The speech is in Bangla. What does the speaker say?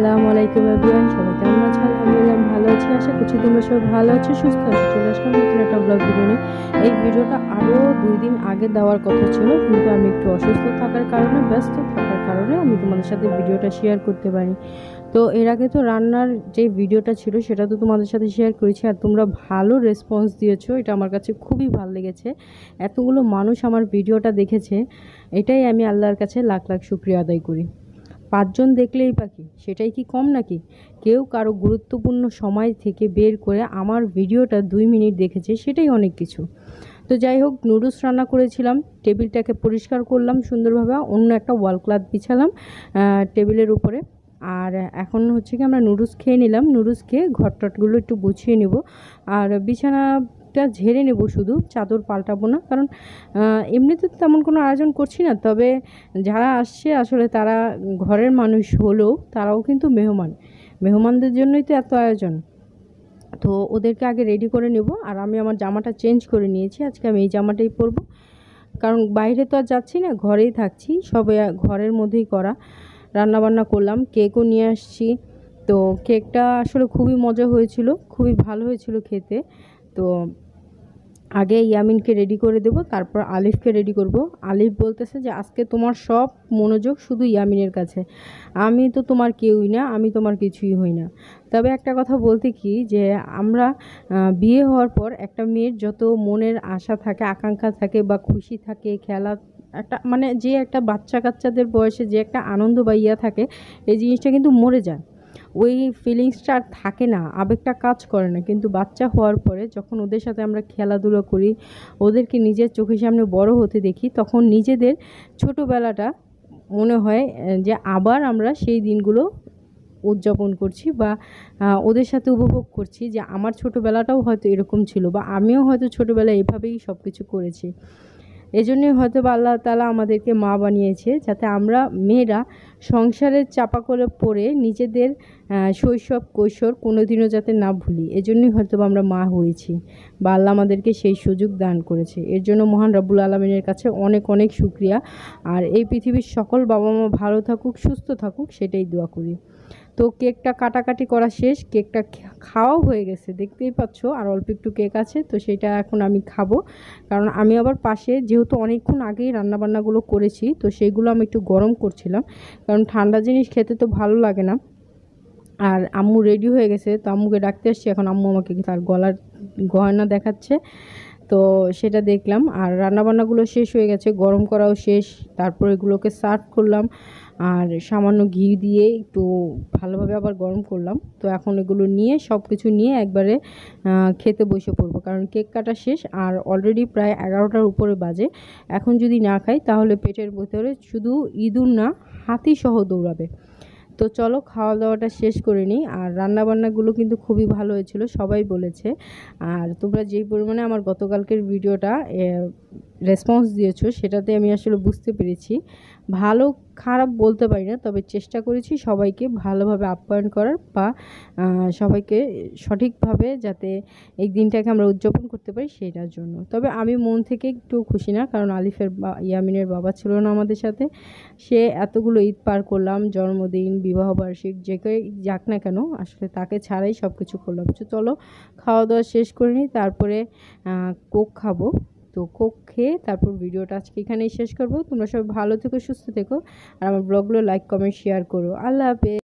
আসসালামু আলাইকুম এভরিওয়ান, সবাই কেমন আছো? আলহামদুলিল্লাহ ভালো আছি। আশা করছি তোমরা সবাই ভালো আছো, সুস্থ আছো। চলে আসলাম নতুন একটা ব্লগ ভিডিও নিয়ে। এই ভিডিওটা আরও 2 দিন আগে দেওয়ার কথা ছিল, কিন্তু আমি একটু অসুস্থ থাকার কারণে, ব্যস্ত থাকার কারণে আমি তোমাদের সাথে ভিডিওটা শেয়ার করতে পারি। তো এর আগে তো রান্নার যে ভিডিওটা ছিল সেটা তো তোমাদের সাথে শেয়ার করেছি, আর তোমরা ভালো রেসপন্স দিয়েছো, এটা আমার কাছে খুবই ভালো লেগেছে। এতগুলো মানুষ আমার ভিডিওটা দেখেছে, এটাই আমি আল্লাহর কাছে লাখ লাখ শুকরিয়া আদায় করি। 5 জন দেখলেই পাখি, সেটাই কি কম নাকি? কেউ কারো গুরুত্বপূর্ণ সময় থেকে বের করে আমার ভিডিওটা 2 মিনিট দেখেছে, সেটাই অনেক কিছু। তো যাই হোক, নুডলস রান্না করেছিলাম, টেবিলটাকে পরিষ্কার করলাম সুন্দরভাবে, অন্য একটা ওয়াল ক্লথ বিছালাম টেবিলের উপরে। আর এখন হচ্ছে কি আমরা নুডলস খেয়ে নিলাম। নুডলস খেয়ে ঘরটটগুলো একটু গুছিয়ে নেব, আর বিছানাটা ঝেড়ে নেব, শুধু চাদর পাল্টাবো না, কারণ এমনিতে তো তেমন কোনো আয়োজন করছি না। তবে যারা আসছে আসলে তারা ঘরের মানুষ হলেও তারাও কিন্তু মেহমানদের জন্যই তো এত আয়োজন। তো ওদেরকে আগে রেডি করে নেব। আর আমি আমার জামাটা চেঞ্জ করে নিয়েছি, আজকে আমি এই জামাটাই পরবো, কারণ বাইরে তো আর যাচ্ছি না, ঘরেই থাকছি। সবে ঘরের মধ্যেই করা রান্নাবান্না করলাম, কেকও নিয়ে আসছি। তো কেকটা আসলে খুবই মজা হয়েছিল, খুবই ভালো হয়েছিল খেতে। তো আগে ইয়ামিনকে রেডি করে দেব, তারপর আলিফকে রেডি করব। আলিফ বলতেছে যে আজকে তোমার সব মনোযোগ শুধু ইয়ামিনের কাছে, আমি তো তোমার কেউই না, আমি তোমার কিছুই হই না। তবে একটা কথা বলতে কি, যে আমরা বিয়ে হওয়ার পর একটা মেয়ের যত মনের আশা থাকে, আকাঙ্ক্ষা থাকে, বা খুশি থাকে, খেলা একটা মানে যে একটা বাচ্চা কাচ্চাদের বয়সে যে একটা আনন্দ বা ইয়া থাকে, এই জিনিসটা কিন্তু মরে যায়। ওই ফিলিংসটা আর থাকে না, আবেগটা কাজ করে না। কিন্তু বাচ্চা হওয়ার পরে যখন ওদের সাথে আমরা খেলাধুলা করি, ওদেরকে নিজের চোখের সামনে বড় হতে দেখি, তখন নিজেদের ছোটোবেলাটা মনে হয় যে আবার আমরা সেই দিনগুলো উদযাপন করছি, বা ওদের সাথে উপভোগ করছি, যে আমার ছোটোবেলাটাও হয়তো এরকম ছিল, বা আমিও হয়তো ছোটোবেলায় এভাবেই সব কিছু করেছি। এজন্যই হয়তো বা আল্লাহ তাআলা আমাদেরকে মা বানিয়েছে, যাতে আমরা মেয়েরা সংসারের চাপা করে পড়ে নিজেদের শৈশব কৈশোর কোনোদিনও যাতে না ভুলি। এজন্যই হয়তো বা আমরা মা হয়েছি, বা আল্লাহ আমাদেরকে সেই সুযোগ দান করেছে। এর জন্য মহান রব্বুল আলামিনের কাছে অনেক অনেক শুকরিয়া। আর এই পৃথিবীর সকল বাবা মা ভালো থাকুক, সুস্থ থাকুক, সেটাই দোয়া করি। তো কেকটা কাটাকাটি করা শেষ, কেকটা খাওয়াও হয়ে গেছে, দেখতেই পাচ্ছ। আর অল্প একটু কেক আছে, তো সেটা এখন আমি খাবো। কারণ আমি আবার পাশে, যেহেতু অনেকক্ষণ আগেই রান্নাবান্নাগুলো করেছি, তো সেইগুলো আমি একটু গরম করছিলাম, কারণ ঠান্ডা জিনিস খেতে তো ভালো লাগে না। আর আম্মু রেডি হয়ে গেছে, তো আম্মুকে ডাকতে আসছি, এখন আম্মু আমাকে তার গলার গয়না দেখাচ্ছে, তো সেটা দেখলাম। আর রান্নাবান্নাগুলো শেষ হয়ে গেছে, গরম করাও শেষ, তারপর এগুলোকে সার্ভ করলাম, আর সামান্য ঘি দিয়ে একটু ভালোভাবে আবার গরম করলাম। তো এখন এগুলো নিয়ে, সব কিছু নিয়ে একবারে খেতে বসে পড়বো, কারণ কেক কাটা শেষ, আর অলরেডি প্রায় 11টার উপরে বাজে। এখন যদি না খাই তাহলে পেটের ভিতরে শুধু ইঁদুর না, হাতিসহ দৌড়াবে। তো চলো খাওয়া দাওয়াটা শেষ করে নিই। আর রান্নাবান্নাগুলো কিন্তু খুবই ভালো হয়েছিল, সবাই বলেছে। আর তোমরা যেই পরিমাণে আমার গতকালকের ভিডিওটা রেসপন্স দিয়েছো, সেটাতে আমি আসলে বুঝতে পেরেছি। ভালো খারাপ বলতে পারি না, তবে চেষ্টা করেছি সবাইকে ভালোভাবে আপ্যায়ন করার, বা সবাইকে সঠিকভাবে যাতে এই দিনটাকে আমরা উদযাপন করতে পারি সেটার জন্য। তবে আমি মন থেকে একটু খুশি না, কারণ আলিফের ইয়ামিনের বাবা ছিল না আমাদের সাথে। সে এতগুলো ঈদ পার করলাম, জন্মদিন, বিবাহবার্ষিক, যে কেউ যাক না কেন, আসলে তাকে ছাড়াই সব কিছু করলাম। চলো খাওয়া দাওয়া শেষ করে নিই, তারপরে কোক খাবো। তো কোক খেয়ে তারপর ভিডিওটা আজকে এখানেই শেষ করব। তোমরা সবাই ভালো থেকো, সুস্থ থেকো, আর আমার ব্লগগুলো লাইক কমেন্ট শেয়ার করো। আল্লাহ হাফেজ।